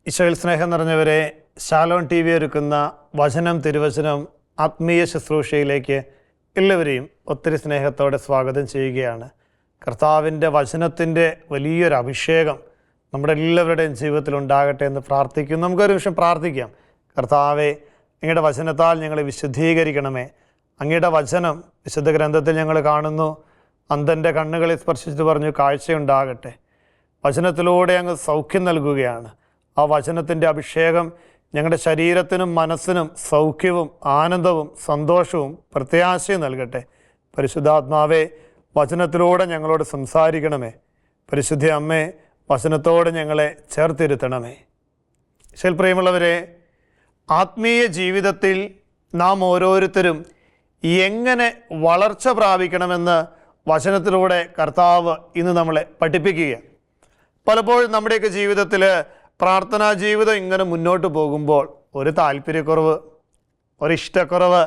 ഈശോയിൽ സ്നേഹം നിറഞ്ഞവരെ, ശാലോം TV ഒരുക്കുന്ന വചനം തിരുവചനം ആത്മീയ ശുശ്രൂഷയിലേക്ക് എല്ലാവരെയും ഒത്തിരി സ്നേഹത്തോടെ സ്വാഗതം ചെയ്യുകയാണ്. കർത്താവിൻ്റെ വചനത്തിൻ്റെ വലിയൊരു അഭിഷേകം നമ്മുടെ എല്ലാവരുടെയും ജീവിതത്തിൽ ഉണ്ടാകട്ടെ എന്ന് പ്രാർത്ഥിക്കുന്നു. നമുക്കൊരു നിമിഷം പ്രാർത്ഥിക്കാം. കർത്താവെ, അങ്ങയുടെ വചനത്താൽ ഞങ്ങളെ വിശുദ്ധീകരിക്കണമേ. അങ്ങയുടെ വചനം വിശുദ്ധ ഗ്രന്ഥത്തിൽ ഞങ്ങൾ കാണുന്നു. അന്ധൻ്റെ കണ്ണുകളെ സ്പർശിച്ചിട്ട് പറഞ്ഞു കാഴ്ചയുണ്ടാകട്ടെ. വചനത്തിലൂടെ അങ്ങ് സൗഖ്യം നൽകുകയാണ്. ആ വചനത്തിൻ്റെ അഭിഷേകം ഞങ്ങളുടെ ശരീരത്തിനും മനസ്സിനും സൗഖ്യവും ആനന്ദവും സന്തോഷവും പ്രത്യാശയും നൽകട്ടെ. പരിശുദ്ധാത്മാവേ, വചനത്തിലൂടെ ഞങ്ങളോട് സംസാരിക്കണമേ. പരിശുദ്ധ അമ്മേ, വചനത്തോട് ഞങ്ങളെ ചേർത്തിരുത്തണമേ. പ്രിയമുള്ളവരെ, ആത്മീയ ജീവിതത്തിൽ നാം ഓരോരുത്തരും എങ്ങനെ വളർച്ച പ്രാപിക്കണമെന്ന് വചനത്തിലൂടെ കർത്താവ് ഇന്ന് നമ്മളെ പഠിപ്പിക്കുക. പലപ്പോഴും നമ്മുടെയൊക്കെ ജീവിതത്തിൽ പ്രാർത്ഥനാ ജീവിതം ഇങ്ങനെ മുന്നോട്ട് പോകുമ്പോൾ ഒരു താല്പര്യക്കുറവ്, ഒരിഷ്ടക്കുറവ്,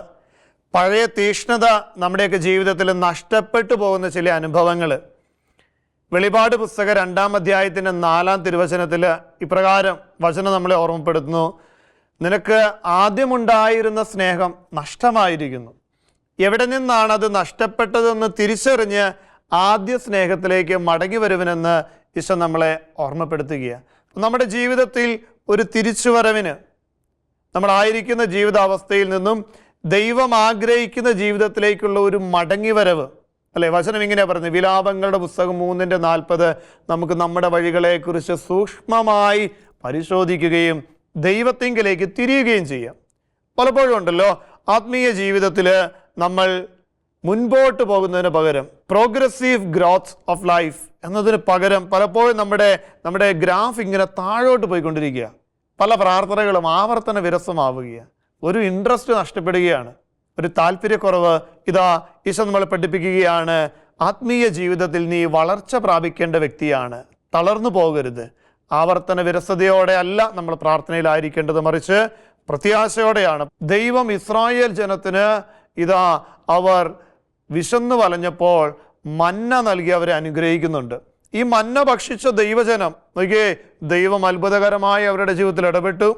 പഴയ തീഷ്ണത നമ്മുടെയൊക്കെ ജീവിതത്തിൽ നഷ്ടപ്പെട്ടു പോകുന്ന ചില അനുഭവങ്ങൾ. വെളിപാട് പുസ്തകം 2-ാം അധ്യായത്തിൻ്റെ 4-ാം തിരുവചനത്തിൽ ഇപ്രകാരം വചനം നമ്മളെ ഓർമ്മപ്പെടുത്തുന്നു: നിനക്ക് ആദ്യമുണ്ടായിരുന്ന സ്നേഹം നഷ്ടമായിരിക്കുന്നു. എവിടെ നിന്നാണത് നഷ്ടപ്പെട്ടതെന്ന് തിരിച്ചറിഞ്ഞ് ആദ്യ സ്നേഹത്തിലേക്ക് മടങ്ങി വരുവനെന്ന് ഈശോ നമ്മളെ ഓർമ്മപ്പെടുത്തുകയാണ്. നമ്മുടെ ജീവിതത്തിൽ ഒരു തിരിച്ചുവരവിന്, നമ്മളായിരിക്കുന്ന ജീവിതാവസ്ഥയിൽ നിന്നും ദൈവം ആഗ്രഹിക്കുന്ന ജീവിതത്തിലേക്കുള്ള ഒരു മടങ്ങിവരവ്, അല്ലേ? വചനം ഇങ്ങനെ പറഞ്ഞു, വിലാപങ്ങളുടെ പുസ്തകം 3:40 നമുക്ക് നമ്മുടെ വഴികളെക്കുറിച്ച് സൂക്ഷ്മമായി പരിശോധിക്കുകയും ദൈവത്തിങ്കിലേക്ക് തിരിയുകയും ചെയ്യാം. പലപ്പോഴും ഉണ്ടല്ലോ, ആത്മീയ ജീവിതത്തിൽ നമ്മൾ മുൻപോട്ട് പോകുന്നതിന് പകരം പ്രോഗ്രസീവ് ഗ്രോത്ത് ഓഫ് ലൈഫ് എന്നതിന് പകരം പലപ്പോഴും നമ്മുടെ ഗ്രാഫ് ഇങ്ങനെ താഴോട്ട് പോയിക്കൊണ്ടിരിക്കുക. പല പ്രാർത്ഥനകളും ആവർത്തന വിരസമാവുകയാണ്. ഒരു ഇൻട്രസ്റ്റ് നഷ്ടപ്പെടുകയാണ്, ഒരു താല്പര്യക്കുറവ്. ഇതാ ഈശോ നമ്മളെ പഠിപ്പിക്കുകയാണ്, ആത്മീയ ജീവിതത്തിൽ നീ വളർച്ച പ്രാപിക്കേണ്ട വ്യക്തിയാണ്. തളർന്നു പോകരുത്. ആവർത്തന വിരസതയോടെ അല്ല നമ്മൾ പ്രാർത്ഥനയിലായിരിക്കേണ്ടത്, മറിച്ച് പ്രത്യാശയോടെയാണ്. ദൈവം ഇസ്രായേൽ ജനത്തിന് ഇതാ അവർ വിശന്നു വലഞ്ഞപ്പോൾ മന്ന നൽകി അവരെ അനുഗ്രഹിക്കുന്നുണ്ട്. ഈ മന്ന ഭക്ഷിച്ച ദൈവജനം നോക്കിയേ, ദൈവം അത്ഭുതകരമായി അവരുടെ ജീവിതത്തിൽ ഇടപെട്ടു.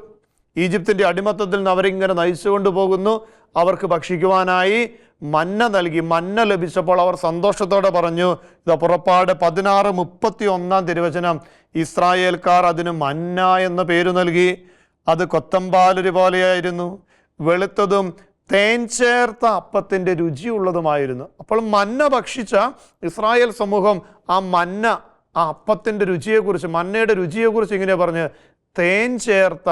ഈജിപ്തിൻ്റെ അടിമത്തത്തിൽ നിന്ന് അവരിങ്ങനെ നയിച്ചുകൊണ്ട് പോകുന്നു. അവർക്ക് ഭക്ഷിക്കുവാനായി മന്ന നൽകി. മന്ന ലഭിച്ചപ്പോൾ അവർ സന്തോഷത്തോടെ പറഞ്ഞു, ഇതാ പുറപ്പാട് 16:31 തിരുവചനം, ഇസ്രായേൽക്കാർ അതിന് മന്ന എന്ന പേര് നൽകി. അത് കൊത്തമ്പാലരി പോലെയായിരുന്നു, വെളുത്തതും തേൻ ചേർത്ത അപ്പത്തിൻ്റെ രുചിയുള്ളതുമായിരുന്നു. അപ്പോൾ മന്ന ഭക്ഷിച്ച ഇസ്രായേൽ സമൂഹം ആ മന്ന, ആ അപ്പത്തിൻ്റെ രുചിയെക്കുറിച്ച്, മന്നയുടെ രുചിയെക്കുറിച്ച് ഇങ്ങനെ പറഞ്ഞ്, തേൻ ചേർത്ത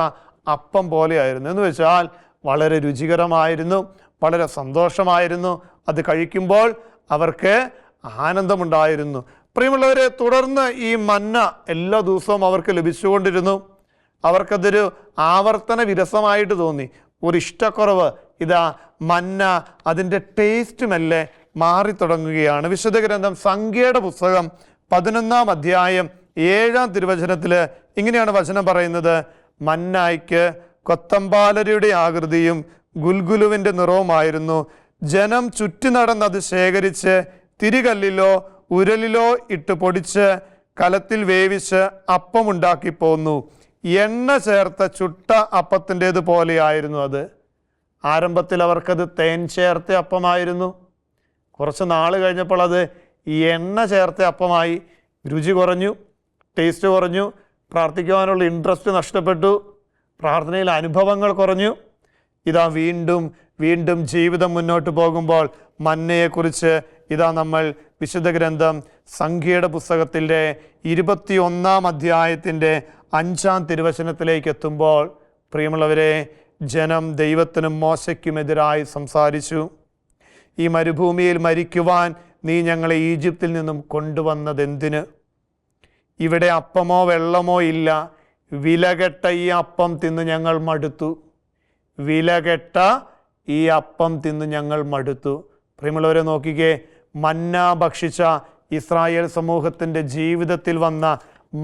അപ്പം പോലെയായിരുന്നു. എന്ന് വെച്ചാൽ വളരെ രുചികരമായിരുന്നു, വളരെ സന്തോഷമായിരുന്നു. അത് കഴിക്കുമ്പോൾ അവർക്ക് ആനന്ദമുണ്ടായിരുന്നു. പ്രിയമുള്ളവരെ, തുടർന്ന് ഈ മന്ന എല്ലാ ദിവസവും അവർക്ക് ലഭിച്ചുകൊണ്ടിരുന്നു. അവർക്കതൊരു ആവർത്തന വിരസമായിട്ട് തോന്നി, ഒരു ഇഷ്ടക്കുറവ്. ഇതാ മന്ന, അതിൻ്റെ ടേസ്റ്റ് മെല്ലെ മാറി തുടങ്ങുകയാണ്. വിശുദ്ധ ഗ്രന്ഥം സംഖ്യയുടെ പുസ്തകം 11-ാം അധ്യായം 7-ാം തിരുവചനത്തിൽ ഇങ്ങനെയാണ് വചനം പറയുന്നത്: മന്നായ്ക്ക് കൊത്തമ്പാലരിയുടെ ആകൃതിയും ഗുൽഗുലുവിൻ്റെ നിറവുമായിരുന്നു. ജനം ചുറ്റി നടന്നത് ശേഖരിച്ച് തിരികല്ലിലോ ഉരലിലോ ഇട്ട് പൊടിച്ച് കലത്തിൽ വേവിച്ച് അപ്പമുണ്ടാക്കി പോന്നു. എണ്ണ ചേർത്ത ചുട്ട അപ്പത്തിൻ്റേത് പോലെയായിരുന്നു അത്. ആരംഭത്തിൽ അവർക്കത് തേൻ ചേർത്ത അപ്പമായിരുന്നു. കുറച്ച് നാൾ കഴിഞ്ഞപ്പോൾ അത് എണ്ണ ചേർത്ത അപ്പമായി. രുചി കുറഞ്ഞു, ടേസ്റ്റ് കുറഞ്ഞു, പ്രാർത്ഥിക്കുവാനുള്ള ഇൻട്രസ്റ്റ് നഷ്ടപ്പെട്ടു, പ്രാർത്ഥനയിലെ അനുഭവങ്ങൾ കുറഞ്ഞു. ഇതാ വീണ്ടും വീണ്ടും ജീവിതം മുന്നോട്ട് പോകുമ്പോൾ മന്നയെക്കുറിച്ച് ഇതാ നമ്മൾ വിശുദ്ധ ഗ്രന്ഥം സംഖ്യയുടെ പുസ്തകത്തിൻ്റെ 21-ാം അധ്യായത്തിൻ്റെ 5-ാം തിരുവചനത്തിലേക്ക് എത്തുമ്പോൾ, പ്രിയമുള്ളവരെ, ജനം ദൈവത്തിനും മോശയ്ക്കുമെതിരായി സംസാരിച്ചു. ഈ മരുഭൂമിയിൽ മരിക്കുവാൻ നീ ഞങ്ങളെ ഈജിപ്തിൽ നിന്നും കൊണ്ടുവന്നതെന്തിന്? ഇവിടെ അപ്പമോ വെള്ളമോ ഇല്ല. വിലകെട്ട ഈ അപ്പം തിന്ന് ഞങ്ങൾ മടുത്തു. വിലകെട്ട ഈ അപ്പം തിന്ന് ഞങ്ങൾ മടുത്തു. പ്രിയമുള്ളവരെ, നോക്കിക്കേ, മന്ന ഭക്ഷിച്ച ഇസ്രായേൽ സമൂഹത്തിൻ്റെ ജീവിതത്തിൽ വന്ന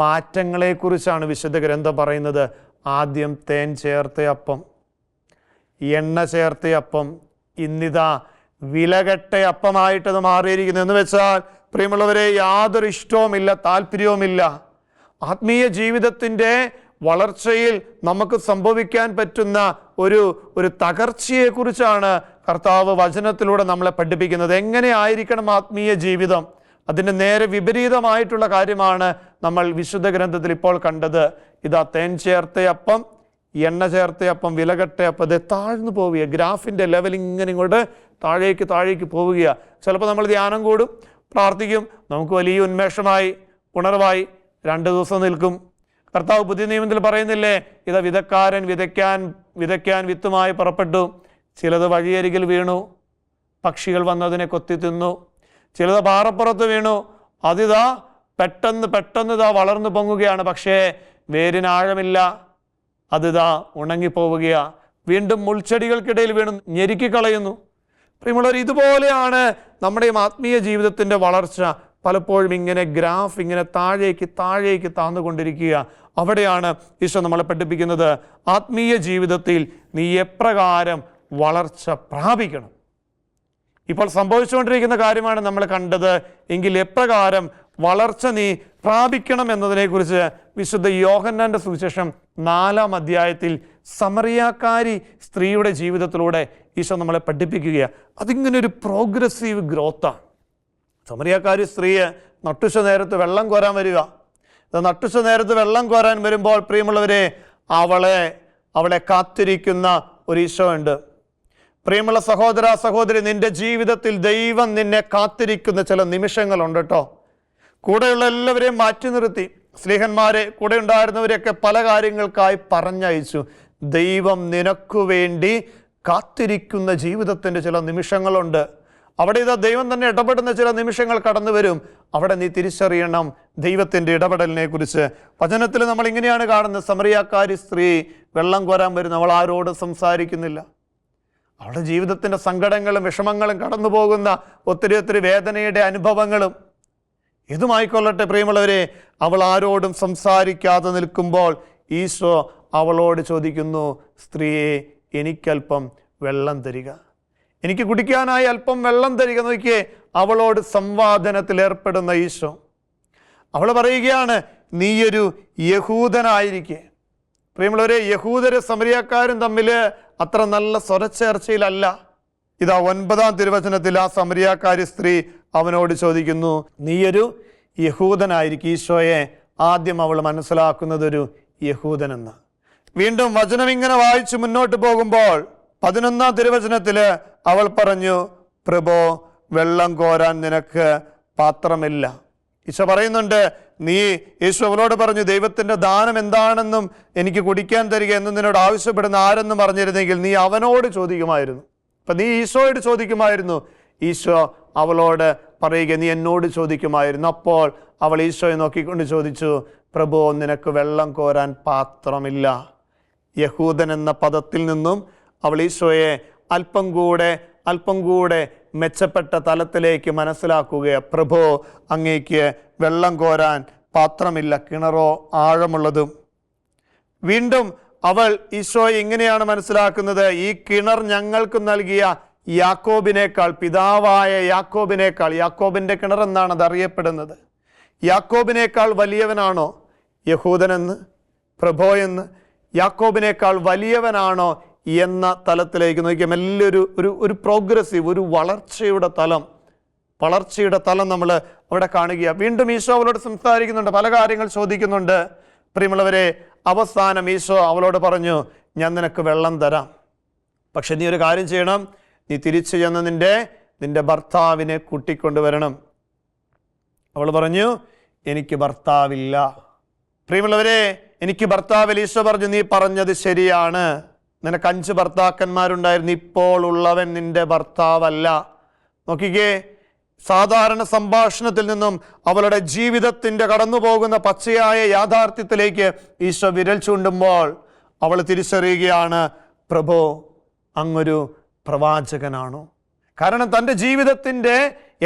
മാറ്റങ്ങളെക്കുറിച്ചാണ് വിശുദ്ധ ഗ്രന്ഥം പറയുന്നത്. ആദ്യം തേൻ ചേർത്ത അപ്പം, എണ്ണ ചേർത്ത അപ്പം, ഇന്നിതാ വിലകെട്ട അപ്പമായിട്ടത് മാറിയിരിക്കുന്നു. എന്ന് വെച്ചാൽ പ്രിയമുള്ളവരെ, യാതൊരു ഇഷ്ടവുമില്ല, താല്പര്യവുമില്ല. ആത്മീയ ജീവിതത്തിൻ്റെ വളർച്ചയിൽ നമുക്ക് സംഭവിക്കാൻ പറ്റുന്ന ഒരു തകർച്ചയെക്കുറിച്ചാണ് കർത്താവ് വചനത്തിലൂടെ നമ്മളെ പഠിപ്പിക്കുന്നത്. എങ്ങനെ ആയിരിക്കണം ആത്മീയ ജീവിതം? അതിൻ്റെ നേരെ വിപരീതമായിട്ടുള്ള കാര്യമാണ് നമ്മൾ വിശുദ്ധ ഗ്രന്ഥത്തിൽ ഇപ്പോൾ കണ്ടത്. ഇതാ തേൻ ചേർത്ത അപ്പം, എണ്ണ ചേർത്ത അപ്പം, വിലകെട്ട അപ്പം, ഇത് താഴ്ന്നു പോവുക. ഗ്രാഫിൻ്റെ ലെവൽ ഇങ്ങനെ ഇങ്ങോട്ട് താഴേക്ക് പോവുകയാണ്. ചിലപ്പോൾ നമ്മൾ ധ്യാനം കൂടും, പ്രാർത്ഥിക്കും, നമുക്ക് വലിയ ഉന്മേഷമായി ഉണർവായി 2 ദിവസം നിൽക്കും. കർത്താവ് പുതിയ നിയമത്തിൽ പറയുന്നില്ലേ, ഇതാ വിതക്കാരൻ വിതയ്ക്കാൻ വിത്തുമായി പുറപ്പെട്ടു. ചിലത് വഴിയരികിൽ വീണു, പക്ഷികൾ വന്നതിനെ കൊത്തി തിന്നു. ചിലത് പാറപ്പുറത്ത് വീണു, അതിതാ പെട്ടെന്ന് ഇതാ വളർന്നു പൊങ്ങുകയാണ്, പക്ഷേ വേരിനാഴമില്ല, അതിതാ ഉണങ്ങിപ്പോവുകയാ. വീണ്ടും മുൾച്ചെടികൾക്കിടയിൽ വീണു, ഞെരുക്കിക്കളയുന്നു. പ്രിയമുള്ളവർ, ഇതുപോലെയാണ് നമ്മുടെ ആത്മീയ ജീവിതത്തിൻ്റെ വളർച്ച. പലപ്പോഴും ഇങ്ങനെ ഗ്രാഫ് ഇങ്ങനെ താഴേക്ക് താന്നുകൊണ്ടിരിക്കുക. അവിടെയാണ് ഈശോ നമ്മളെ പഠിപ്പിക്കുന്നത്, ആത്മീയ ജീവിതത്തിൽ നീ എപ്രകാരം വളർച്ച പ്രാപിക്കണം. ഇപ്പോൾ സംഭവിച്ചുകൊണ്ടിരിക്കുന്ന കാര്യമാണ് നമ്മൾ കണ്ടത്. എങ്കിൽ എപ്രകാരം വളർച്ച നീ പ്രാപിക്കണം എന്നതിനെക്കുറിച്ച് വിശുദ്ധ യോഹന്നാന്റെ സുവിശേഷം 4-ാം അധ്യായത്തിൽ സമറിയാക്കാരി സ്ത്രീയുടെ ജീവിതത്തിലൂടെ ഈശോ നമ്മളെ പഠിപ്പിക്കുകയാണ്. അതിങ്ങനെ ഒരു പ്രോഗ്രസീവ് ഗ്രോത്താണ്. സമറിയാക്കാരി സ്ത്രീയെ നട്ടുച്ച നേരത്ത് വെള്ളം കോരാൻ വരിക. നട്ടുച്ച നേരത്ത് വെള്ളം കോരാൻ വരുമ്പോൾ പ്രിയമുള്ളവരെ, അവളെ കാത്തിരിക്കുന്ന ഒരു ഈശോ ഉണ്ട്. പ്രിയമുള്ള സഹോദര സഹോദരി, നിന്റെ ജീവിതത്തിൽ ദൈവം നിന്നെ കാത്തിരിക്കുന്ന ചില നിമിഷങ്ങളുണ്ട് കേട്ടോ. കൂടെയുള്ള എല്ലാവരെയും മാറ്റി നിർത്തി, സ്ലീഹന്മാരെ കൂടെ ഉണ്ടായിരുന്നവരെയൊക്കെ പല കാര്യങ്ങൾക്കായി പറഞ്ഞയച്ചു. ദൈവം നിനക്കു വേണ്ടി കാത്തിരിക്കുന്ന ജീവിതത്തിൻ്റെ ചില നിമിഷങ്ങളുണ്ട്. അവിടെ ഇതാ ദൈവം തന്നെ ഇടപെടുന്ന ചില നിമിഷങ്ങൾ കടന്നു വരും. അവിടെ നീ തിരിച്ചറിയണം ദൈവത്തിൻ്റെ ഇടപെടലിനെ കുറിച്ച്. വചനത്തിൽ നമ്മൾ ഇങ്ങനെയാണ് കാണുന്നത്, സമറിയാക്കാരി സ്ത്രീ വെള്ളം കോരാൻ വരുന്നു. അവൾ ആരോടും സംസാരിക്കുന്നില്ല. അവളുടെ ജീവിതത്തിൻ്റെ സങ്കടങ്ങളും വിഷമങ്ങളും കടന്നു പോകുന്ന ഒത്തിരി വേദനയുടെ അനുഭവങ്ങളും ഇതുമായിക്കൊള്ളട്ടെ പ്രിയമുള്ളവരെ, അവൾ ആരോടും സംസാരിക്കാതെ നിൽക്കുമ്പോൾ ഈശോ അവളോട് ചോദിക്കുന്നു, സ്ത്രീയെ, എനിക്കല്പം വെള്ളം തരിക, എനിക്ക് കുടിക്കാനായി അല്പം വെള്ളം തരിക. നോക്കിയേ, അവളോട് സംവാദനത്തിൽ ഏർപ്പെടുന്ന ഈശോ. അവൾ പറയുകയാണ്, നീയൊരു യഹൂദനായിരിക്കെ. പ്രിയമുള്ളവരെ, യഹൂദരും സമരിയാക്കാരും തമ്മിൽ അത്ര നല്ല സ്വരച്ചേർച്ചയിലല്ല. ഇതാ 9-ാം തിരുവചനത്തിൽ ആ സമരിയാക്കാരി സ്ത്രീ അവനോട് ചോദിക്കുന്നു, നീയൊരു യഹൂദനായിരിക്കും. ഈശോയെ ആദ്യം അവൾ മനസ്സിലാക്കുന്നത് ഒരു യഹൂദനെന്ന്. വീണ്ടും വചനം ഇങ്ങനെ വായിച്ച് മുന്നോട്ട് പോകുമ്പോൾ 11-ാം തിരുവചനത്തിൽ അവൾ പറഞ്ഞു, പ്രഭോ, വെള്ളം കോരാൻ നിനക്ക് പാത്രമില്ല. ഈശോ പറയുന്നുണ്ട്, യേശു അവളോട് പറഞ്ഞു, ദൈവത്തിൻ്റെ ദാനം എന്താണെന്നും എനിക്ക് കുടിക്കാൻ തരിക എന്ന് നിന്നോട് ആവശ്യപ്പെടുന്ന ആരെന്നും പറഞ്ഞിരുന്നെങ്കിൽ നീ അവനോട് ചോദിക്കുമായിരുന്നു. അപ്പം നീ ഈശോയോട് ചോദിക്കുമായിരുന്നു. ഈശോ അവളോട് പറയുക, നീ എന്നോട് ചോദിക്കുമായിരുന്നു. അപ്പോൾ അവൾ ഈശോയെ നോക്കിക്കൊണ്ട് ചോദിച്ചു, പ്രഭു, നിനക്ക് വെള്ളം കോരാൻ പാത്രമില്ല. യഹൂദൻ എന്ന പദത്തിൽ നിന്നും അവൾ ഈശോയെ അല്പം കൂടെ മെച്ചപ്പെട്ട തലത്തിലേക്ക് മനസ്സിലാക്കുകയാണ്. പ്രഭു, അങ്ങേക്ക് വെള്ളം കോരാൻ പാത്രമില്ല, കിണറോ ആഴമുള്ളതും. വീണ്ടും അവൾ ഈശോയെ ഇങ്ങനെയാണ് മനസ്സിലാക്കുന്നത്, ഈ കിണർ ഞങ്ങൾക്ക് നൽകിയ യാക്കോബിനേക്കാൾ, പിതാവായ യാക്കോബിനേക്കാൾ, യാക്കോബിൻ്റെ കിണർ എന്നാണ് അത് അറിയപ്പെടുന്നത്, യാക്കോബിനേക്കാൾ വലിയവനാണോ യഹൂദനെന്ന്, പ്രഭോ എന്ന് യാക്കോബിനേക്കാൾ വലിയവനാണോ എന്ന തലത്തിലേക്ക് നോക്കിയാൽ ഒരു പ്രോഗ്രസീവ്, ഒരു വളർച്ചയുടെ തലം നമ്മൾ അവിടെ കാണുക. വീണ്ടും ഈശോ അവളോട് സംസാരിക്കുന്നുണ്ട്, പല കാര്യങ്ങൾ ചോദിക്കുന്നുണ്ട്. പ്രിയമുള്ളവരെ, അവസാനം ഈശോ അവളോട് പറഞ്ഞു, ഞാൻ നിനക്ക് വെള്ളം തരാം, പക്ഷെ നീ ഒരു കാര്യം ചെയ്യണം, നീ തിരിച്ചു ചെന്ന് നിന്റെ ഭർത്താവിനെ കൂട്ടിക്കൊണ്ടുവരണം. അവൾ പറഞ്ഞു, എനിക്ക് ഭർത്താവില്ല. പ്രിയമുള്ളവരെ, എനിക്ക് ഭർത്താവില്ല. ഈശോ പറഞ്ഞു, നീ പറഞ്ഞത് ശരിയാണ്, നിനക്ക് 5 ഭർത്താക്കന്മാരുണ്ടായിരുന്നു, ഇപ്പോൾ ഉള്ളവൻ നിന്റെ ഭർത്താവല്ല. നോക്കിക്കേ, സാധാരണ സംഭാഷണത്തിൽ നിന്നും അവളുടെ ജീവിതത്തിൻ്റെ കടന്നു പോകുന്ന പച്ചയായ യാഥാർത്ഥ്യത്തിലേക്ക് ഈശോ വിരൽ ചൂണ്ടുമ്പോൾ അവൾ തിരിച്ചറിയുകയാണ്, പ്രഭോ, അങ്ങൊരു പ്രവാചകനാണോ? കാരണം തൻ്റെ ജീവിതത്തിൻ്റെ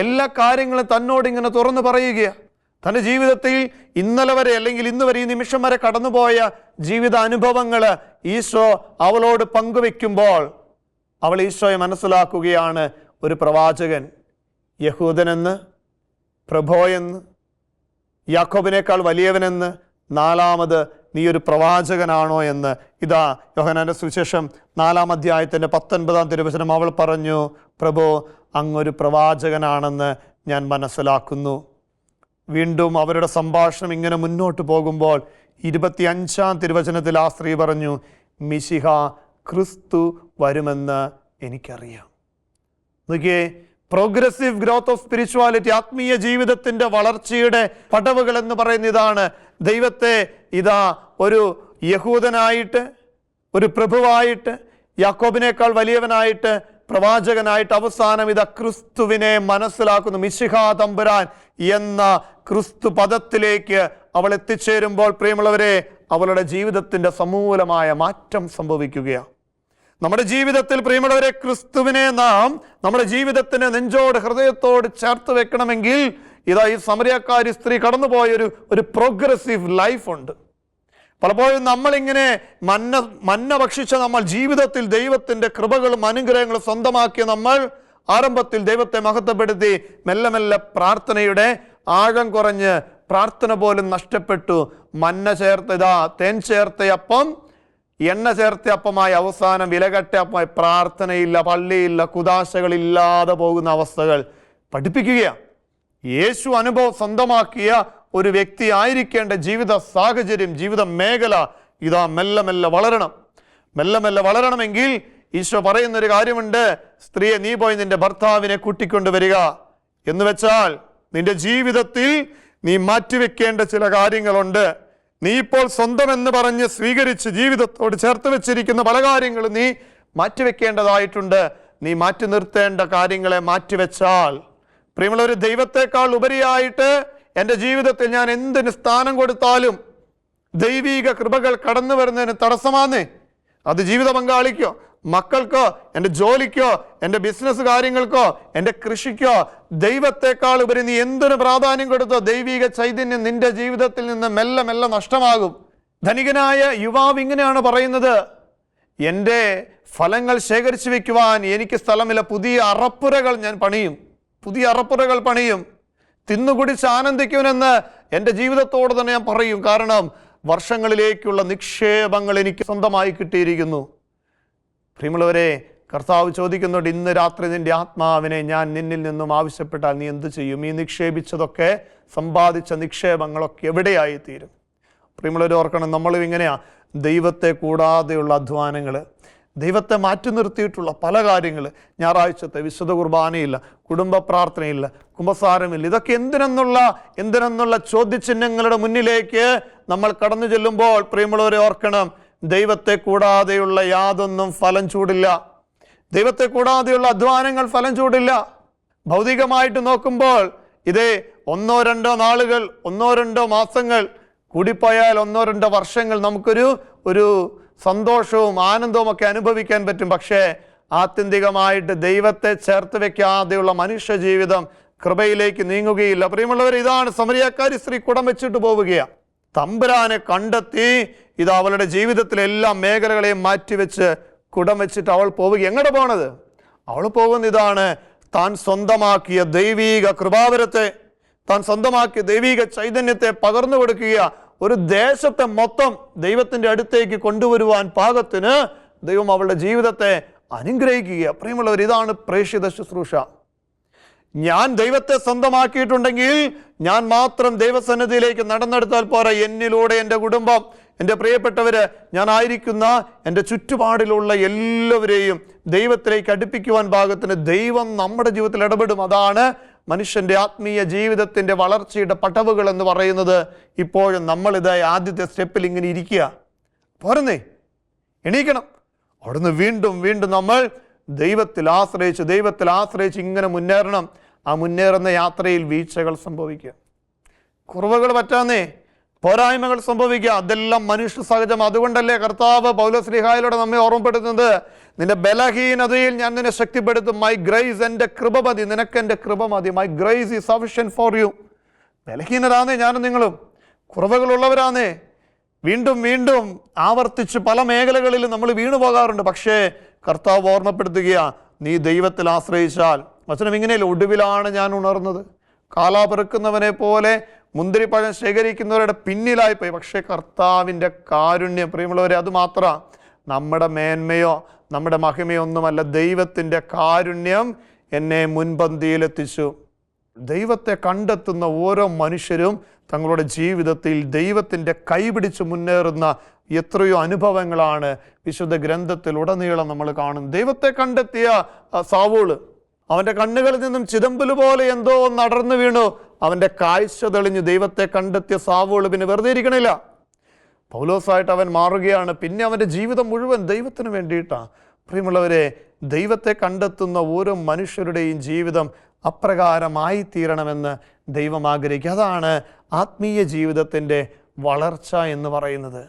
എല്ലാ കാര്യങ്ങളും തന്നോട് ഇങ്ങനെ തുറന്നു പറയുകയാണ്. തൻ്റെ ജീവിതത്തിൽ ഇന്നലെ വരെ അല്ലെങ്കിൽ ഇന്ന് വരെ, ഈ നിമിഷം വരെ കടന്നുപോയ ജീവിത അനുഭവങ്ങൾ ഈശോ അവളോട് പങ്കുവെക്കുമ്പോൾ അവൾ ഈശോയെ മനസ്സിലാക്കുകയാണ്, ഒരു പ്രവാചകൻ, യഹൂദനെന്ന്, പ്രഭോയെന്ന്, യാക്കോബിനേക്കാൾ വലിയവനെന്ന്, 4ാമത് നീ ഒരു പ്രവാചകനാണോ എന്ന്. ഇതാ യോഹന്നാന്റെ സുവിശേഷം 4-ാം അധ്യായത്തിൻ്റെ 19-ാം തിരുവചനം. അവൾ പറഞ്ഞു, പ്രഭോ, അങ്ങൊരു പ്രവാചകനാണെന്ന് ഞാൻ മനസ്സിലാക്കുന്നു. വീണ്ടും അവരുടെ സംഭാഷണം ഇങ്ങനെ മുന്നോട്ട് പോകുമ്പോൾ 25-ാം തിരുവചനത്തിൽ ആ സ്ത്രീ പറഞ്ഞു, മിശിഹ ക്രിസ്തു വരുമെന്ന് എനിക്കറിയാം. നോക്കിയേ, പ്രോഗ്രസീവ് ഗ്രോത്ത് ഓഫ് സ്പിരിച്വാലിറ്റി, ആത്മീയ ജീവിതത്തിൻ്റെ വളർച്ചയുടെ പടവുകൾ എന്ന് പറയുന്ന ഇതാണ്. ദൈവത്തെ ഇതാ ഒരു യഹൂദനായിട്ട്, ഒരു പ്രഭുവായിട്ട്, യാക്കോബിനേക്കാൾ വലിയവനായിട്ട്, പ്രവാചകനായിട്ട്, അവസാനം ഇതാ ക്രിസ്തുവിനെ മനസ്സിലാക്കുന്നു. മിശിഹ തമ്പുരാൻ എന്ന ക്രിസ്തു പദത്തിലേക്ക് അവൾ എത്തിച്ചേരുമ്പോൾ പ്രിയമുള്ളവരെ, അവളുടെ ജീവിതത്തിൻ്റെ സമൂലമായ മാറ്റം സംഭവിക്കുകയാണ്. നമ്മുടെ ജീവിതത്തിൽ പ്രിയമുള്ളവരെ, ക്രിസ്തുവിനെ നാം നമ്മുടെ ജീവിതത്തിന് നെഞ്ചോട് ഹൃദയത്തോട് ചേർത്ത് വെക്കണമെങ്കിൽ ഇതാ ഈ സമരിയക്കാരി സ്ത്രീ കടന്നുപോയൊരു പ്രോഗ്രസീവ് ലൈഫുണ്ട്. പലപ്പോഴും നമ്മളിങ്ങനെ മന്ന ഭക്ഷിച്ച നമ്മൾ ജീവിതത്തിൽ ദൈവത്തിൻ്റെ കൃപകളും അനുഗ്രഹങ്ങളും സ്വന്തമാക്കിയ നമ്മൾ ആരംഭത്തിൽ ദൈവത്തെ മഹത്വപ്പെടുത്തി മെല്ലെ മെല്ലെ പ്രാർത്ഥനയുടെ ആഴം കുറഞ്ഞ് പ്രാർത്ഥന പോലും നഷ്ടപ്പെട്ടു. മന്ന ചേർത്തതാ തേൻ ചേർത്തയപ്പം എണ്ണ ചേർത്തയപ്പമായി അവസാനം വിലകട്ടയപ്പമായി പ്രാർത്ഥനയില്ല, പള്ളിയില്ല, കുദാശകളില്ലാതെ പോകുന്ന അവസ്ഥകൾ പഠിപ്പിക്കുകയാണ്. യേശു അനുഭവം സ്വന്തമാക്കിയ ഒരു വ്യക്തി ആയിരിക്കേണ്ട ജീവിത സാഹചര്യം, ജീവിത മേഖല ഇതാ മെല്ലെ മെല്ലെ വളരണം. മെല്ലെ മെല്ലെ വളരണമെങ്കിൽ ഈശോ പറയുന്നൊരു കാര്യമുണ്ട്, സ്ത്രീയെ, നീ പോയി നിന്റെ ഭർത്താവിനെ കൂട്ടിക്കൊണ്ടുവരിക. എന്ന് വെച്ചാൽ നിന്റെ ജീവിതത്തിൽ നീ മാറ്റിവെക്കേണ്ട ചില കാര്യങ്ങളുണ്ട്. നീ ഇപ്പോൾ സ്വന്തം എന്ന് പറഞ്ഞ് സ്വീകരിച്ച് ജീവിതത്തോട് ചേർത്ത് വെച്ചിരിക്കുന്ന പല കാര്യങ്ങളും നീ മാറ്റിവെക്കേണ്ടതായിട്ടുണ്ട്. നീ മാറ്റി നിർത്തേണ്ട കാര്യങ്ങളെ മാറ്റിവെച്ചാൽ, പ്രിയമുള്ളവർ, ദൈവത്തെക്കാൾ ഉപരിയായിട്ട് എൻ്റെ ജീവിതത്തിൽ ഞാൻ എന്തിന് സ്ഥാനം കൊടുത്താലും ദൈവീക കൃപകൾ കടന്നു വരുന്നതിന് തടസ്സമാന്നേ. അത് ജീവിത പങ്കാളിക്കോ, മക്കൾക്കോ, എൻ്റെ ജോലിക്കോ, എൻ്റെ ബിസിനസ് കാര്യങ്ങൾക്കോ, എൻ്റെ കൃഷിക്കോ, ദൈവത്തെക്കാൾ ഉപരി നീ എന്തിനു പ്രാധാന്യം കൊടുത്തോ ദൈവിക ചൈതന്യം നിന്റെ ജീവിതത്തിൽ നിന്ന് മെല്ലെ മെല്ലെ നഷ്ടമാകും. ധനികനായ യുവാവ് ഇങ്ങനെയാണ് പറയുന്നത്, എൻ്റെ ഫലങ്ങൾ ശേഖരിച്ചു വെക്കുവാൻ എനിക്ക് സ്ഥലമില്ല, പുതിയ അറപ്പുരകൾ ഞാൻ പണിയും, പുതിയ അറപ്പുരകൾ പണിയും, തിന്നുകുടിച്ച് ആനന്ദിക്കുമെന്ന് എൻ്റെ ജീവിതത്തോട് തന്നെ ഞാൻ പറയും. കാരണം വർഷങ്ങളിലേക്കുള്ള നിക്ഷേപങ്ങൾ എനിക്ക് സ്വന്തമായി കിട്ടിയിരിക്കുന്നു. പ്രിയമുള്ളവരെ, കർത്താവ് ചോദിക്കുന്നുണ്ട്, ഇന്ന് രാത്രി നിന്റെ ആത്മാവിനെ ഞാൻ നിന്നിൽ നിന്നും ആവശ്യപ്പെട്ടാൽ നീ എന്ത് ചെയ്യും? ഈ നിക്ഷേപിച്ചതൊക്കെ, സമ്പാദിച്ച നിക്ഷേപങ്ങളൊക്കെ എവിടെയായി തീരും? പ്രിയമുള്ളവർ, ഓർക്കണം, നമ്മളും ഇങ്ങനെയാ. ദൈവത്തെ കൂടാതെയുള്ള അധ്വാനങ്ങൾ, ദൈവത്തെ മാറ്റി നിർത്തിയിട്ടുള്ള പല കാര്യങ്ങൾ, ഞായറാഴ്ചത്തെ വിശുദ്ധ കുർബാനയില്ല, കുടുംബ പ്രാർത്ഥനയില്ല, കുമ്പസാരമില്ല, ഇതൊക്കെ എന്തിനെന്നുള്ള ചോദ്യചിഹ്നങ്ങളുടെ മുന്നിലേക്ക് നമ്മൾ കടന്നു ചെല്ലുമ്പോൾ പ്രിയമുള്ളവരെ ഓർക്കണം, ദൈവത്തെ കൂടാതെയുള്ള യാതൊന്നും ഫലം ചൂടില്ല. ദൈവത്തെ കൂടാതെയുള്ള അധ്വാനങ്ങൾ ഫലം ചൂടില്ല. ഭൗതികമായിട്ട് നോക്കുമ്പോൾ ഇതേ 1-2 നാളുകൾ, 1-2 മാസങ്ങൾ, കൂടിപ്പോയാൽ 1-2 വർഷങ്ങൾ നമുക്കൊരു സന്തോഷവും ആനന്ദവും ഒക്കെ അനുഭവിക്കാൻ പറ്റും. പക്ഷേ ആത്യന്തികമായിട്ട് ദൈവത്തെ ചേർത്ത് വെക്കാതെയുള്ള മനുഷ്യ ജീവിതം കൃപയിലേക്ക് നീങ്ങുകയില്ല. പ്രിയമുള്ളവർ, ഇതാണ് സമരിയക്കാരി സ്ത്രീ കുടം വെച്ചിട്ട് പോവുകയാണ്. തമ്പുരാനെ കണ്ടെത്തി ഇത് അവളുടെ ജീവിതത്തിലെ എല്ലാ മേഖലകളെയും മാറ്റിവെച്ച് കുടം വെച്ചിട്ട് അവൾ പോവുക. എങ്ങോട്ട് പോണത്? അവൾ പോകുന്ന ഇതാണ്, താൻ സ്വന്തമാക്കിയ ദൈവീക കൃപാവരത്തെ, താൻ സ്വന്തമാക്കിയ ദൈവീക ചൈതന്യത്തെ പകർന്നു കൊടുക്കുക. ഒരു ദേശത്തെ മൊത്തം ദൈവത്തിൻ്റെ അടുത്തേക്ക് കൊണ്ടുവരുവാൻ പാകത്തിന് ദൈവം അവളുടെ ജീവിതത്തെ അനുഗ്രഹിക്കുക. പ്രിയമുള്ളവർ, ഇതാണ് പ്രേക്ഷിത ശുശ്രൂഷ. ഞാൻ ദൈവത്തെ സ്വന്തമാക്കിയിട്ടുണ്ടെങ്കിൽ ഞാൻ മാത്രം ദൈവസന്നിധിയിലേക്ക് നടന്നെടുത്താൽ പോരാ. എന്നിലൂടെ എൻ്റെ കുടുംബം, എൻ്റെ പ്രിയപ്പെട്ടവര്, ഞാനായിരിക്കുന്ന എൻ്റെ ചുറ്റുപാടിലുള്ള എല്ലാവരെയും ദൈവത്തിലേക്ക് അടുപ്പിക്കുവാൻ പാകത്തിന് ദൈവം നമ്മുടെ ജീവിതത്തിൽ ഇടപെടും. അതാണ് മനുഷ്യൻ്റെ ആത്മീയ ജീവിതത്തിൻ്റെ വളർച്ചയുടെ പടവുകൾ എന്ന് പറയുന്നത്. ഇപ്പോഴും നമ്മളിത് ആദ്യത്തെ സ്റ്റെപ്പിൽ ഇങ്ങനെ ഇരിക്കുക. പോരുന്നേ, എണീക്കണം. അവിടുന്ന് വീണ്ടും വീണ്ടും നമ്മൾ ദൈവത്തിൽ ആശ്രയിച്ച് ഇങ്ങനെ മുന്നേറണം. ആ മുന്നേറുന്ന യാത്രയിൽ വീഴ്ചകൾ സംഭവിക്കുക, കുറവുകൾ പറ്റാന്നേ, പോരായ്മകൾ സംഭവിക്കുക. അതെല്ലാം മനുഷ്യ സഹജം. അതുകൊണ്ടല്ലേ കർത്താവ് പൗലോസ്ലീഹായിലൂടെ നമ്മെ ഓർമ്മപ്പെടുത്തുന്നത്, നിന്റെ ബലഹീനതയിൽ ഞാൻ നിന്നെ ശക്തിപ്പെടുത്തും. മൈ ഗ്രേസ്, എൻ്റെ കൃപ മതി, നിനക്ക് എൻ്റെ കൃപ മതി. My grace is sufficient for you. ബലഹീനരാന്നേ ഞാനും നിങ്ങളും, കുറവുകളുള്ളവരാന്നേ. വീണ്ടും വീണ്ടും ആവർത്തിച്ച് പല മേഖലകളിലും നമ്മൾ വീണു പോകാറുണ്ട്. പക്ഷേ കർത്താവ് ഓർമ്മപ്പെടുത്തുകയാ, നീ ദൈവത്തിൽ ആശ്രയിച്ചാൽ, വചനം ഇങ്ങനെയല്ല, ഒടുവിലാണ് ഞാൻ ഉണർന്നത്, കാലാപെറുക്കുന്നവനെ പോലെ മുന്തിരിപ്പഴം ശേഖരിക്കുന്നവരുടെ പിന്നിലായിപ്പോയി. പക്ഷേ കർത്താവിൻ്റെ കാരുണ്യം, പ്രിയമുള്ളവരെ, അത് മാത്രം നമ്മുടെ മേന്മയോ നമ്മുടെ മഹിമയോ ഒന്നുമല്ല. ദൈവത്തിൻ്റെ കാരുണ്യം എന്നെ മുൻപന്തിയിലെത്തിച്ചു. ദൈവത്തെ കണ്ടെത്തുന്ന ഓരോ മനുഷ്യരും തങ്ങളുടെ ജീവിതത്തിൽ ദൈവത്തിൻ്റെ കൈപിടിച്ച് മുന്നേറുന്ന എത്രയോ അനുഭവങ്ങളാണ് വിശുദ്ധ ഗ്രന്ഥത്തിൽ ഉടനീളം നമ്മൾ കാണും. ദൈവത്തെ കണ്ടെത്തിയ സാവൂള്, അവൻ്റെ കണ്ണുകളിൽ നിന്നും ചിതമ്പല് പോലെ എന്തോ നടന്നു വീണു. അവൻ്റെ കാഴ്ച തെളിഞ്ഞു. ദൈവത്തെ കണ്ടെത്തിയ സാവൂള് പിന്നെ വെറുതെ ഇരിക്കണില്ല, പൗലോസായിട്ട് അവൻ മാറുകയാണ്. പിന്നെ അവൻ്റെ ജീവിതം മുഴുവൻ ദൈവത്തിന് വേണ്ടിയിട്ടാണ്. പ്രിയമുള്ളവരെ, ദൈവത്തെ കണ്ടെത്തുന്ന ഓരോ മനുഷ്യരുടെയും ജീവിതം അപ്രകാരമായി തീരണമെന്ന് ദൈവം ആഗ്രഹിക്കുക. അതാണ് ആത്മീയ ജീവിതത്തിൻ്റെ വളർച്ച എന്ന് പറയുന്നത്.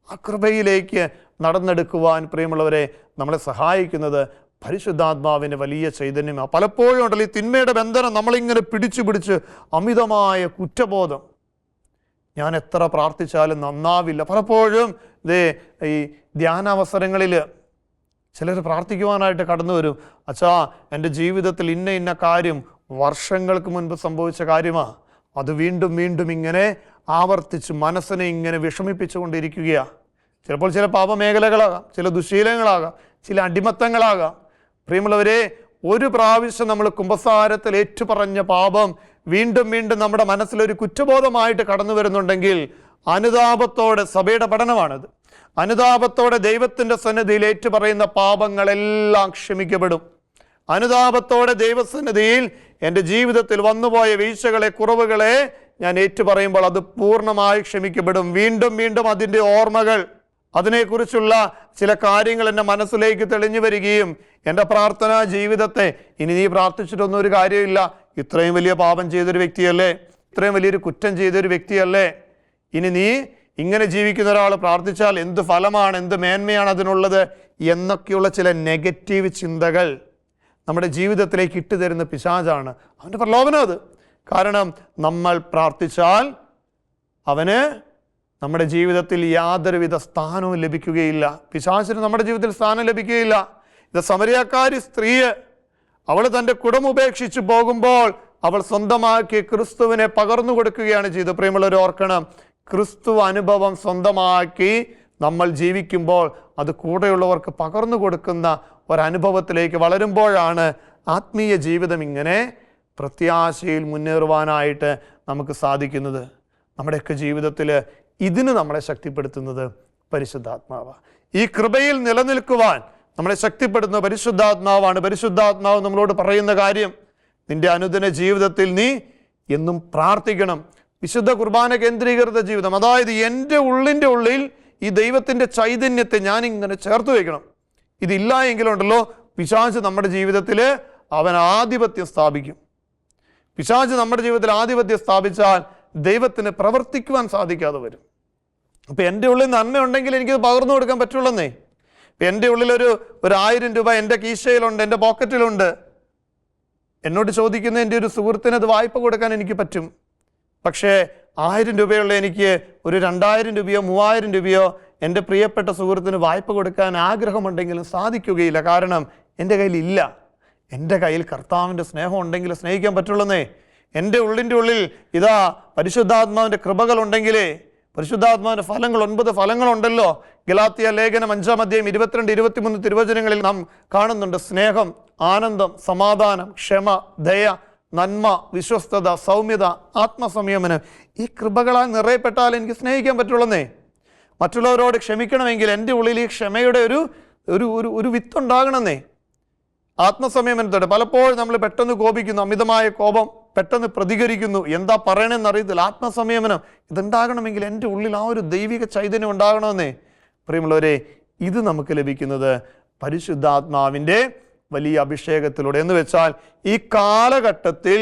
ആ കൃപയിലേക്ക് നടന്നെടുക്കുവാൻ പ്രിയമുള്ളവരെ നമ്മളെ സഹായിക്കുന്നത് പരിശുദ്ധാത്മാവിൻ്റെ വലിയ ചൈതന്യമാണ്. പലപ്പോഴും ഉണ്ടല്ലോ ഈ തിന്മയുടെ ബന്ധനം നമ്മളിങ്ങനെ പിടിച്ച് അമിതമായ കുറ്റബോധം, ഞാൻ എത്ര പ്രാർത്ഥിച്ചാലും നന്നാവില്ല. പലപ്പോഴും ഈ ധ്യാനാവസരങ്ങളിൽ ചിലർ പ്രാർത്ഥിക്കുവാനായിട്ട് കടന്നു വരും. അച്ഛാ, എൻ്റെ ജീവിതത്തിൽ ഇന്ന കാര്യം വർഷങ്ങൾക്ക് മുൻപ് സംഭവിച്ച കാര്യമാണ്, അത് വീണ്ടും വീണ്ടും ഇങ്ങനെ ആവർത്തിച്ച് മനസ്സിനെ ഇങ്ങനെ വിഷമിപ്പിച്ചുകൊണ്ടിരിക്കുകയാണ്. ചിലപ്പോൾ ചില പാപമേഖലകളാകാം, ചില ദുശീലങ്ങളാകാം, ചില അടിമത്തങ്ങളാകാം. പ്രിയമുള്ളവരെ, ഒരു പ്രാവശ്യം നമ്മൾ കുമ്പസാരത്തിൽ ഏറ്റുപറഞ്ഞ പാപം വീണ്ടും വീണ്ടും നമ്മുടെ മനസ്സിലൊരു കുറ്റബോധമായിട്ട് കടന്നു വരുന്നുണ്ടെങ്കിൽ അനുതാപത്തോടെ, സഭയുടെ പഠനമാണിത്, അനുതാപത്തോടെ ദൈവത്തിൻ്റെ സന്നിധിയിൽ ഏറ്റുപറയുന്ന പാപങ്ങളെല്ലാം ക്ഷമിക്കപ്പെടും. അനുതാപത്തോടെ ദൈവസന്നിധിയിൽ എൻ്റെ ജീവിതത്തിൽ വന്നുപോയ വീഴ്ചകളെ, കുറവുകളെ ഞാൻ ഏറ്റുപറയുമ്പോൾ അത് പൂർണ്ണമായി ക്ഷമിക്കപ്പെടും. വീണ്ടും വീണ്ടും അതിൻ്റെ ഓർമ്മകൾ, അതിനെക്കുറിച്ചുള്ള ചില കാര്യങ്ങൾ എൻ്റെ മനസ്സിലേക്ക് തെളിഞ്ഞു വരികയും എൻ്റെ പ്രാർത്ഥനാ ജീവിതത്തെ, ഇനി നീ പ്രാർത്ഥിച്ചിട്ടൊന്നും ഒരു കാര്യമില്ല, ഇത്രയും വലിയ പാപം ചെയ്തൊരു വ്യക്തിയല്ലേ, ഇത്രയും വലിയൊരു കുറ്റം ചെയ്തൊരു വ്യക്തിയല്ലേ, ഇനി നീ ഇങ്ങനെ ജീവിക്കുന്ന ഒരാൾ പ്രാർത്ഥിച്ചാൽ എന്ത് ഫലമാണ്, എന്ത് മേന്മയാണ് അതിനുള്ളത് എന്നൊക്കെയുള്ള ചില നെഗറ്റീവ് ചിന്തകൾ നമ്മുടെ ജീവിതത്തിലേക്ക് ഇട്ടുതരുന്ന പിശാചാണ്. അവൻ്റെ പ്രലോഭനം അത്. കാരണം നമ്മൾ പ്രാർത്ഥിച്ചാൽ അവന് നമ്മുടെ ജീവിതത്തിൽ യാതൊരുവിധ സ്ഥാനവും ലഭിക്കുകയില്ല. പിശാചിന് നമ്മുടെ ജീവിതത്തിൽ സ്ഥാനം ലഭിക്കുകയില്ല. ഇത് സമരിയാക്കാരി സ്ത്രീ, അവൾ തൻ്റെ കുടം ഉപേക്ഷിച്ച് പോകുമ്പോൾ അവൾ സ്വന്തമാക്കി ക്രിസ്തുവിനെ പകർന്നു കൊടുക്കുകയാണ് ചെയ്തത്. പ്രിയമുള്ളവർ ഓർക്കണം, ക്രിസ്തു അനുഭവം സ്വന്തമാക്കി നമ്മൾ ജീവിക്കുമ്പോൾ അത് കൂടെയുള്ളവർക്ക് പകർന്നു കൊടുക്കുന്ന ഒരനുഭവത്തിലേക്ക് വളരുമ്പോഴാണ് ആത്മീയ ജീവിതം ഇങ്ങനെ പ്രത്യാശയിൽ മുന്നേറുവാനായിട്ട് നമുക്ക് സാധിക്കുന്നത്. നമ്മുടെയൊക്കെ ജീവിതത്തിൽ ഇതിന് നമ്മളെ ശക്തിപ്പെടുത്തുന്നത് പരിശുദ്ധാത്മാവാണ്. ഈ കൃപയിൽ നിലനിൽക്കുവാൻ നമ്മളെ ശക്തിപ്പെടുത്തുന്ന പരിശുദ്ധാത്മാവാണ്. പരിശുദ്ധാത്മാവ് നമ്മളോട് പറയുന്ന കാര്യം, നിന്റെ അനുദിന ജീവിതത്തിൽ നീ എന്നും പ്രാർത്ഥിക്കണം. വിശുദ്ധ കുർബാന കേന്ദ്രീകൃത ജീവിതം, അതായത് എൻ്റെ ഉള്ളിൻ്റെ ഉള്ളിൽ ഈ ദൈവത്തിൻ്റെ ചൈതന്യത്തെ ഞാനിങ്ങനെ ചേർത്ത് വയ്ക്കണം. ഇതില്ല എങ്കിലുണ്ടല്ലോ പിശാച് നമ്മുടെ ജീവിതത്തിൽ അവൻ ആധിപത്യം സ്ഥാപിക്കും. പിശാച് നമ്മുടെ ജീവിതത്തിൽ ആധിപത്യം സ്ഥാപിച്ചാൽ ദൈവത്തിന് പ്രവർത്തിക്കുവാൻ സാധിക്കാതെ വരും. അപ്പം എൻ്റെ ഉള്ളിൽ നന്മയുണ്ടെങ്കിൽ എനിക്കത് പകർന്നു കൊടുക്കാൻ പറ്റുള്ളന്നേ. ഇപ്പം എൻ്റെ ഉള്ളിലൊരു 1000 രൂപ എൻ്റെ കീശയിലുണ്ട്, എൻ്റെ പോക്കറ്റിലുണ്ട്. എന്നോട് ചോദിക്കുന്ന എൻ്റെ ഒരു സുഹൃത്തിന് അത് വായ്പ കൊടുക്കാൻ എനിക്ക് പറ്റും. പക്ഷേ 1000 രൂപയുള്ള എനിക്ക് ഒരു 2000 രൂപയോ 3000 രൂപയോ എൻ്റെ പ്രിയപ്പെട്ട സുഹൃത്തിന് വായ്പ കൊടുക്കാൻ ആഗ്രഹമുണ്ടെങ്കിലും സാധിക്കുകയില്ല. കാരണം എൻ്റെ കയ്യിലില്ല. എൻ്റെ കയ്യിൽ കർത്താവിൻ്റെ സ്നേഹം ഉണ്ടെങ്കിൽ സ്നേഹിക്കാൻ പറ്റുള്ളന്നേ. എൻ്റെ ഉള്ളിൻ്റെ ഉള്ളിൽ ഇതാ പരിശുദ്ധാത്മാവിൻ്റെ കൃപകളുണ്ടെങ്കിലേ, പരിശുദ്ധാത്മാവിൻ്റെ ഫലങ്ങൾ 9 ഫലങ്ങളുണ്ടല്ലോ. ഗലാത്യ ലേഖനം 5-ാം അധ്യായം 22-23 തിരുവചനങ്ങളിൽ നാം കാണുന്നുണ്ട്. സ്നേഹം, ആനന്ദം, സമാധാനം, ക്ഷമ, ദയ, നന്മ, വിശ്വസ്തത, സൗമ്യത, ആത്മസംയമനം. ഈ കൃപകളാൽ നിറയപ്പെട്ടാൽ എനിക്ക് സ്നേഹിക്കാൻ പറ്റുള്ളന്നേ. മറ്റുള്ളവരോട് ക്ഷമിക്കണമെങ്കിൽ എൻ്റെ ഉള്ളിൽ ഈ ക്ഷമയുടെ ഒരു വിത്തുണ്ടാകണമെന്നേ. ആത്മസംയമനത്തോടെ പലപ്പോഴും നമ്മൾ പെട്ടെന്ന് കോപിക്കുന്നു, അമിതമായ കോപം, പെട്ടെന്ന് പ്രതികരിക്കുന്നു, എന്താ പറയണമെന്ന് അറിയത്തില്ല. ആത്മസംയമനം ഇതുണ്ടാകണമെങ്കിൽ എൻ്റെ ഉള്ളിൽ ആ ഒരു ദൈവിക ചൈതന്യം ഉണ്ടാകണമെന്നേ. പ്രിയമുള്ളവരെ, ഇത് നമുക്ക് ലഭിക്കുന്നത് പരിശുദ്ധാത്മാവിൻ്റെ വലിയ അഭിഷേകത്തിലൂടെ. എന്ന് വെച്ചാൽ ഈ കാലഘട്ടത്തിൽ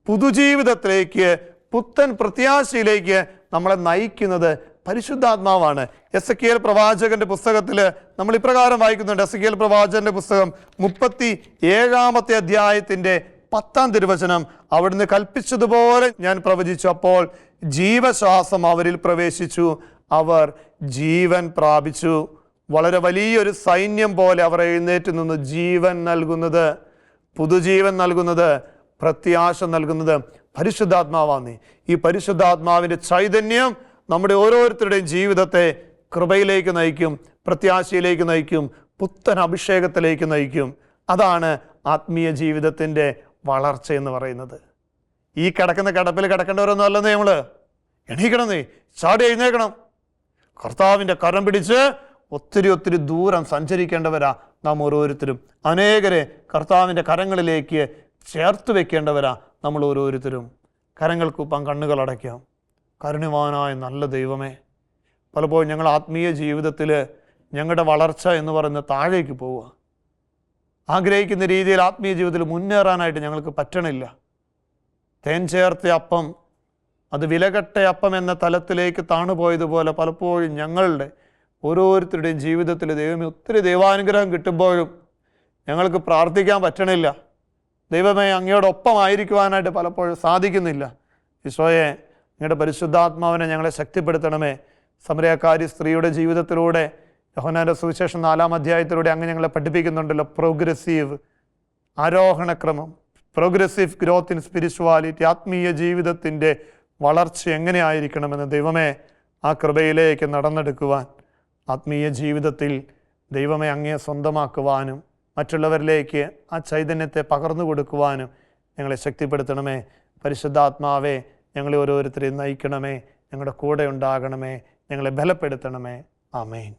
പുതുജീവിതത്തിലേക്ക്, പുത്തൻ പ്രത്യാശയിലേക്ക് നമ്മളെ നയിക്കുന്നത് പരിശുദ്ധാത്മാവാണ്. എസെക്കിയേൽ പ്രവാചകന്റെ പുസ്തകത്തിൽ നമ്മൾ ഇപ്രകാരം വായിക്കുന്നുണ്ട്. എസെക്കിയേൽ പ്രവാചകന്റെ പുസ്തകം 37-ാമത്തെ അധ്യായത്തിൻ്റെ 10-ാം തിരുവചനം, അവിടുന്ന് കൽപ്പിച്ചതുപോലെ ഞാൻ പ്രവചിച്ചു, അപ്പോൾ ജീവശ്വാസം അവരിൽ പ്രവേശിച്ചു, അവർ ജീവൻ പ്രാപിച്ചു. വളരെ വലിയൊരു സൈന്യം പോലെ അവർ എഴുന്നേറ്റ് നിന്ന് ജീവൻ നൽകുന്നത്, പുതുജീവൻ നൽകുന്നത്, പ്രത്യാശ നൽകുന്നത് പരിശുദ്ധാത്മാവാണ് നീ. ഈ പരിശുദ്ധാത്മാവിൻ്റെ ചൈതന്യം നമ്മുടെ ഓരോരുത്തരുടെയും ജീവിതത്തെ കൃപയിലേക്ക് നയിക്കും, പ്രത്യാശയിലേക്ക് നയിക്കും, പുത്തൻ അഭിഷേകത്തിലേക്ക് നയിക്കും. അതാണ് ആത്മീയ ജീവിതത്തിൻ്റെ വളർച്ച എന്ന് പറയുന്നത്. ഈ കിടക്കുന്ന കിടപ്പിൽ കിടക്കേണ്ടവരൊന്നും അല്ലെന്നേ നമ്മൾ. എണീക്കണം, നീ ചാടി എഴുന്നേക്കണം. കർത്താവിൻ്റെ കരം പിടിച്ച് ഒത്തിരി ദൂരം സഞ്ചരിക്കേണ്ടവരാ നാം ഓരോരുത്തരും. അനേകരെ കർത്താവിൻ്റെ കരങ്ങളിലേക്ക് ചേർത്ത് വെക്കേണ്ടവരാ നമ്മൾ ഓരോരുത്തരും. കരങ്ങൾക്കൊപ്പം കണ്ണുകൾ അടയ്ക്കാം. കരുണ്യവാനായ നല്ല ദൈവമേ, പലപ്പോഴും ഞങ്ങൾ ആത്മീയ ജീവിതത്തിൽ ഞങ്ങളുടെ വളർച്ച എന്ന് പറയുന്നത് താഴേക്ക് പോവുക. ആഗ്രഹിക്കുന്ന രീതിയിൽ ആത്മീയ ജീവിതത്തിൽ മുന്നേറാനായിട്ട് ഞങ്ങൾക്ക് പറ്റണില്ല. തേൻ ചേർത്ത അപ്പം അത് വിലകെട്ട അപ്പം എന്ന തലത്തിലേക്ക് താണുപോയതുപോലെ പലപ്പോഴും ഞങ്ങളുടെ ഓരോരുത്തരുടെയും ജീവിതത്തിൽ ദൈവമേ ഒത്തിരി ദൈവാനുഗ്രഹം കിട്ടുമ്പോഴും ഞങ്ങൾക്ക് പ്രാർത്ഥിക്കാൻ പറ്റണില്ല. ദൈവമേ, അങ്ങയോടൊപ്പമായിരിക്കുവാനായിട്ട് പലപ്പോഴും സാധിക്കുന്നില്ല. ഈശോയെ, അങ്ങയുടെ പരിശുദ്ധാത്മാവിനെ ഞങ്ങളെ ശക്തിപ്പെടുത്തണമേ. സമരക്കാരി സ്ത്രീയുടെ ജീവിതത്തിലൂടെ യോഹന്നാന്റെ സുവിശേഷം 4-ാം അധ്യായത്തിലൂടെ അങ്ങ് ഞങ്ങളെ പഠിപ്പിക്കുന്നുണ്ടല്ലോ. പ്രോഗ്രസീവ് ആരോഹണക്രമം, പ്രോഗ്രസീവ് ഗ്രോത്ത് ഇൻ സ്പിരിച്വാലിറ്റി, ആത്മീയ ജീവിതത്തിൻ്റെ വളർച്ച എങ്ങനെയായിരിക്കണമെന്ന് ദൈവമേ ആ കൃപയിലേക്ക് നടന്നെടുക്കുവാൻ, ആത്മീയ ജീവിതത്തിൽ ദൈവമേ അങ്ങയെ സ്വന്തമാക്കുവാനും മറ്റുള്ളവരിലേക്ക് ആ ചൈതന്യത്തെ പകർന്നു കൊടുക്കുവാനും ഞങ്ങളെ ശക്തിപ്പെടുത്തണമേ. പരിശുദ്ധാത്മാവേ, ഞങ്ങളെ ഓരോരുത്തരെയും നയിക്കണമേ, ഞങ്ങളുടെ കൂടെ ഉണ്ടാകണമേ, ഞങ്ങളെ ബലപ്പെടുത്തണമേ. ആമേൻ.